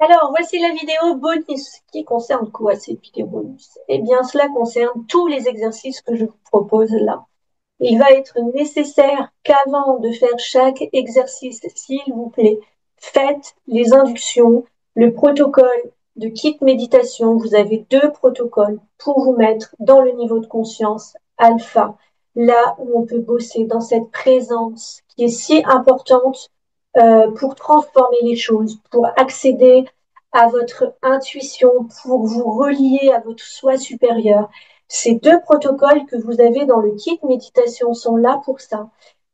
Alors, voici la vidéo bonus. Qui concerne quoi cette vidéo bonus? Eh bien, cela concerne tous les exercices que je vous propose là. Il va être nécessaire qu'avant de faire chaque exercice, s'il vous plaît, faites les inductions, le protocole de kit méditation. Vous avez deux protocoles pour vous mettre dans le niveau de conscience alpha, là où on peut bosser dans cette présence qui est si importante pour transformer les choses, pour accéder à votre intuition, pour vous relier à votre soi supérieur. Ces deux protocoles que vous avez dans le kit méditation sont là pour ça.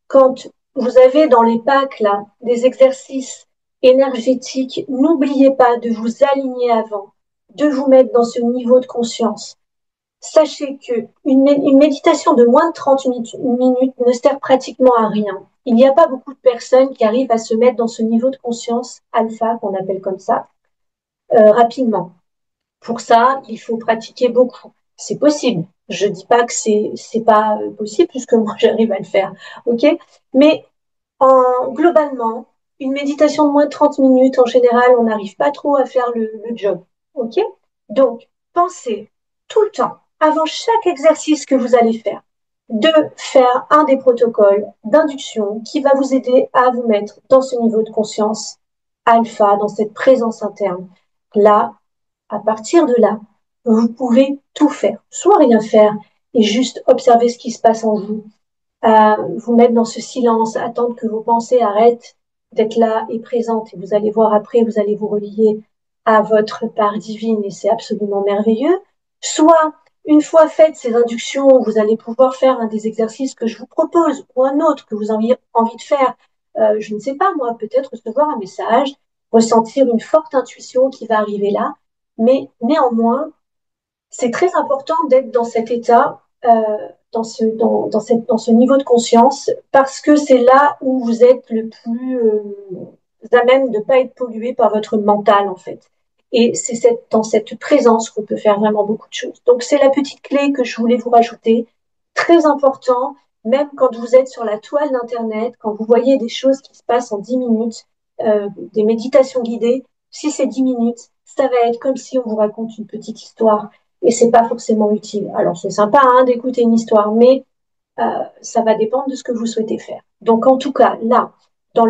Quand vous avez dans les packs là des exercices énergétiques, n'oubliez pas de vous aligner avant, de vous mettre dans ce niveau de conscience. Sachez que une méditation de moins de 30 minutes ne sert pratiquement à rien. Il n'y a pas beaucoup de personnes qui arrivent à se mettre dans ce niveau de conscience alpha, qu'on appelle comme ça, rapidement. Pour ça, il faut pratiquer beaucoup. C'est possible. Je dis pas que c'est pas possible puisque moi j'arrive à le faire, ok. Mais globalement, une méditation de moins de 30 minutes, en général, on n'arrive pas trop à faire le job, ok. Donc, pensez tout le temps, avant chaque exercice que vous allez faire, de faire un des protocoles d'induction qui va vous aider à vous mettre dans ce niveau de conscience alpha, dans cette présence interne. Là, à partir de là, vous pouvez tout faire, soit rien faire et juste observer ce qui se passe en vous, vous mettre dans ce silence, attendre que vos pensées arrêtent d'être là et présentes. Et vous allez voir après, vous allez vous relier à votre part divine et c'est absolument merveilleux. Soit, une fois faites ces inductions, vous allez pouvoir faire un des exercices que je vous propose ou un autre que vous avez envie de faire. Je ne sais pas, moi, peut-être recevoir un message, ressentir une forte intuition qui va arriver là. Mais néanmoins, c'est très important d'être dans cet état, dans ce niveau de conscience, parce que c'est là où vous êtes le plus à même de ne pas être pollué par votre mental, en fait. Et c'est dans cette présence qu'on peut faire vraiment beaucoup de choses. Donc, c'est la petite clé que je voulais vous rajouter. Très important, même quand vous êtes sur la toile d'Internet, quand vous voyez des choses qui se passent en 10 minutes, des méditations guidées, si c'est 10 minutes, ça va être comme si on vous raconte une petite histoire et c'est pas forcément utile. Alors c'est sympa hein, d'écouter une histoire, mais ça va dépendre de ce que vous souhaitez faire. Donc en tout cas, là, dans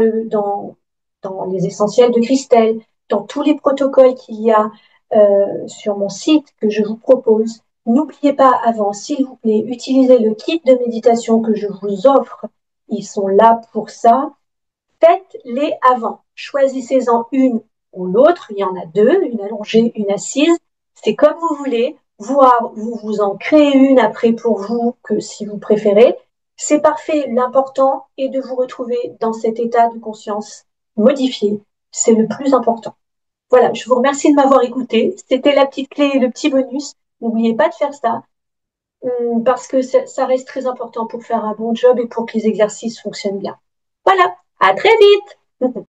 les essentiels de Christelle, dans tous les protocoles qu'il y a sur mon site que je vous propose, n'oubliez pas avant, s'il vous plaît, utilisez le kit de méditation que je vous offre. Ils sont là pour ça. Faites-les avant. Choisissez-en une ou l'autre. Il y en a deux, une allongée, une assise. C'est comme vous voulez. Voire vous vous en créez une après pour vous que si vous préférez. C'est parfait. L'important est de vous retrouver dans cet état de conscience modifié. C'est le plus important. Voilà, je vous remercie de m'avoir écouté. C'était la petite clé et le petit bonus. N'oubliez pas de faire ça parce que ça reste très important pour faire un bon job et pour que les exercices fonctionnent bien. Voilà, à très vite